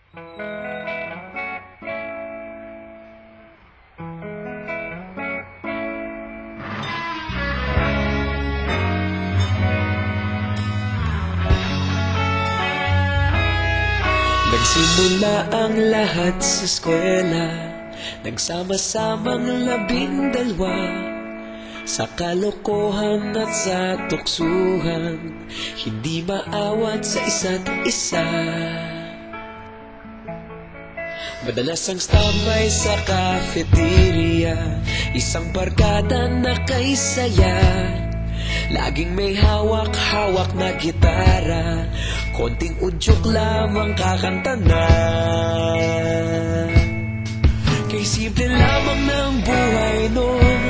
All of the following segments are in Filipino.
Nagsimula ang lahat sa eskwela, nagsama-samang 12, sa kalokohan at sa tuksuhan, hindi maawat sa isa't isa. Madalas ang standby sa cafeteria, isang barkada na kay saya. Laging may hawak-hawak na gitara, konting udyok lamang kakanta na. Kay simple lamang ng buhay noon,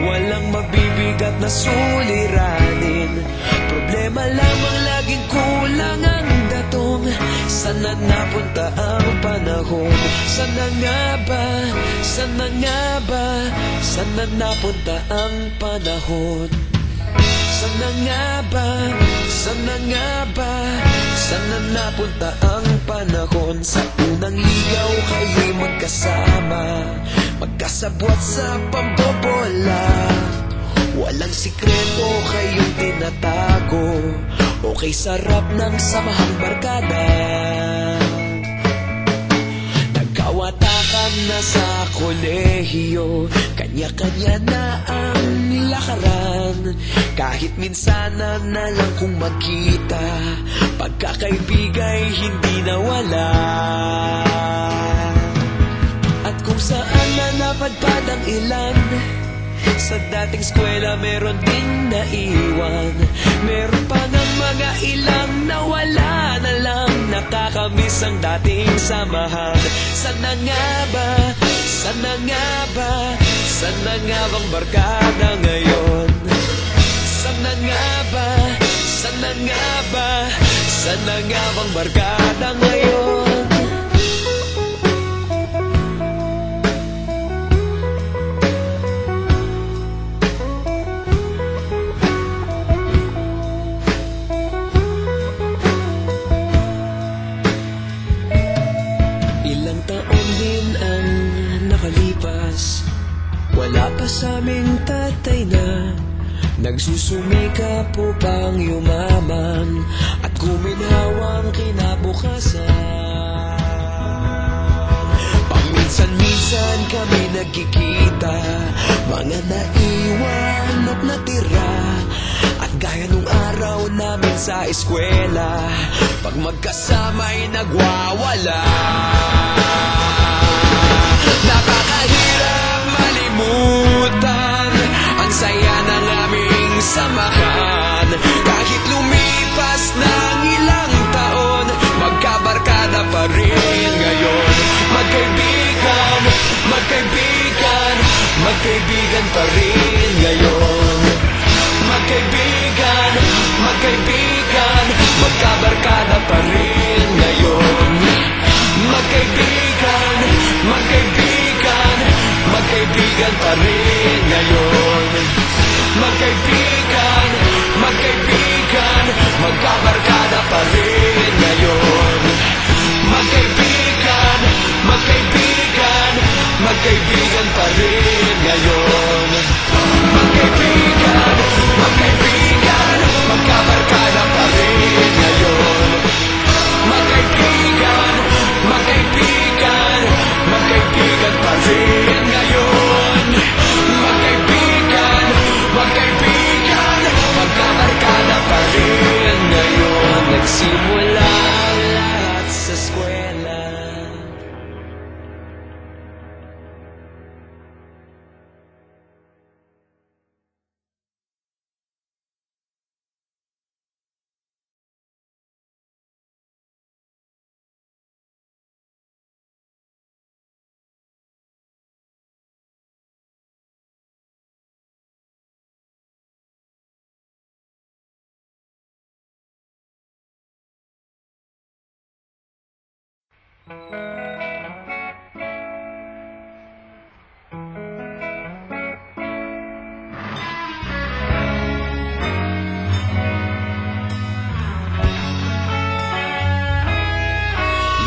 walang mabibigat na suliranin. Problema lamang laging kulang ang datong. Sana napunta ang panahon? Sana nga ba? Sana nga ba? Sana napunta ang panahon? Sana nga ba? Sana nga ba? Sana napunta ang panahon? Sa unang ligaw kayo'y magkasama, magkasabwat sa pambobola. Walang sikreto kayong tinatago, okay sarap ng samahang barkada. Nagkawatakan na sa kolehiyo, kanya-kanya na ang lakaran. Kahit minsanan na lang kung magkita, pagkakaibigay hindi nawala. At kung saan na napadpad ang ilan, sa dating eskwela meron ding naiwan. Meron pa ng mga ilang nawala na lang, nakakamiss ang dating samahan. Sana nga ba? Sana nga ba? Sana nga bang barkada ngayon? Sana nga ba? Sana nga ba? Sana nga bang barkada ngayon? Ilang taon din ang nakalipas, wala pa sa aming tatay na nagsusumikap upang yumaman at guminhawang kinabukasan. Paminsan-minsan kami nagkikita, mga naiwan at natira. At gaya nung araw namin sa eskwela, pag magkasama'y nagwawala. Nakakahirap malimutan ang saya ng aming samahan. Kahit lumipas ng ilang taon, magkabarkada pa rin ngayon. Magkaibigan, magkaibigan, magkaibigan pa rin ngayon. Magkaibigan, magkaibigan, magkabarkada pa rin ngayon. Magkaibigan, magkaibigan, magkaibigan pa rin ngayon. Magkaibigan, magkaibigan, magkabarkada pa rin ngayon. Magkaibigan, magkaibigan, magkaibigan pa rin ngayon. Magkaibigan, magkaibigan, magkabarkada pa rin ngayon. Magkaibigan, magkaibigan, magkaibigan pa rin ngayon. Magkaibigan, magkaibigan, magkabarkada pa rin ngayon. Nagsimula ang lahat sa eskwela.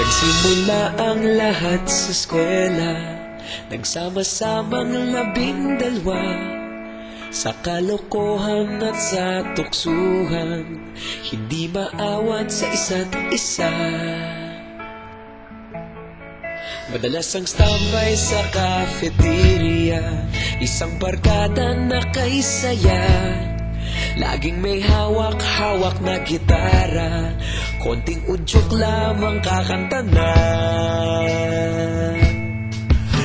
Nagsimula ang lahat sa eskwela, nagsama-samang 12, sa kalokohan at sa tuksuhan, hindi maawat sa isa't isa. Madalas ang standby sa cafeteria, isang barkada na kaisaya, laging may hawak-hawak na gitara, konting udyok lamang kakanta na.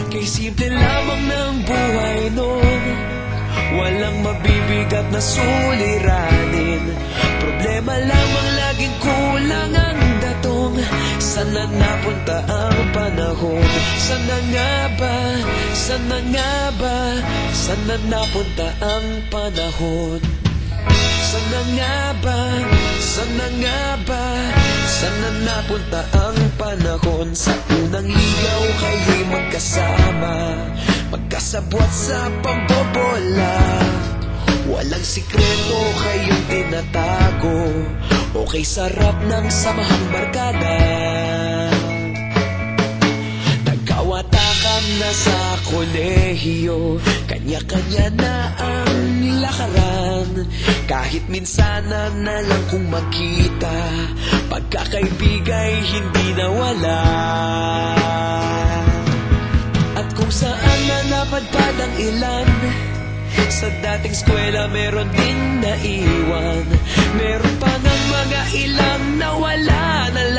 Kay simple lamang ng buhay noon, walang mabibigat na suliranin, problema lamang laging kulang ang datong. Sana napunta ang panahon? Sana nga ba? Sana nga ba? Sana napunta ang panahon? Sana nga ba? Sana nga ba? Sana napunta ang panahon? Sa unang ligaw kayo'y magkasama, magkasabwat sa pambobola, walang sikreto kayong tinatago, okay sarap ng samahang barkada. Nagkawatakan na sa kolehiyo, kanya-kanya na ang lakaran, kahit minsana na lang kung magkita, pagkakaibigay hindi nawala. At kung saan na napadpad ang ilan, sa dating eskwela meron din naiwan, meron pa ng mga ilang nawala na lang.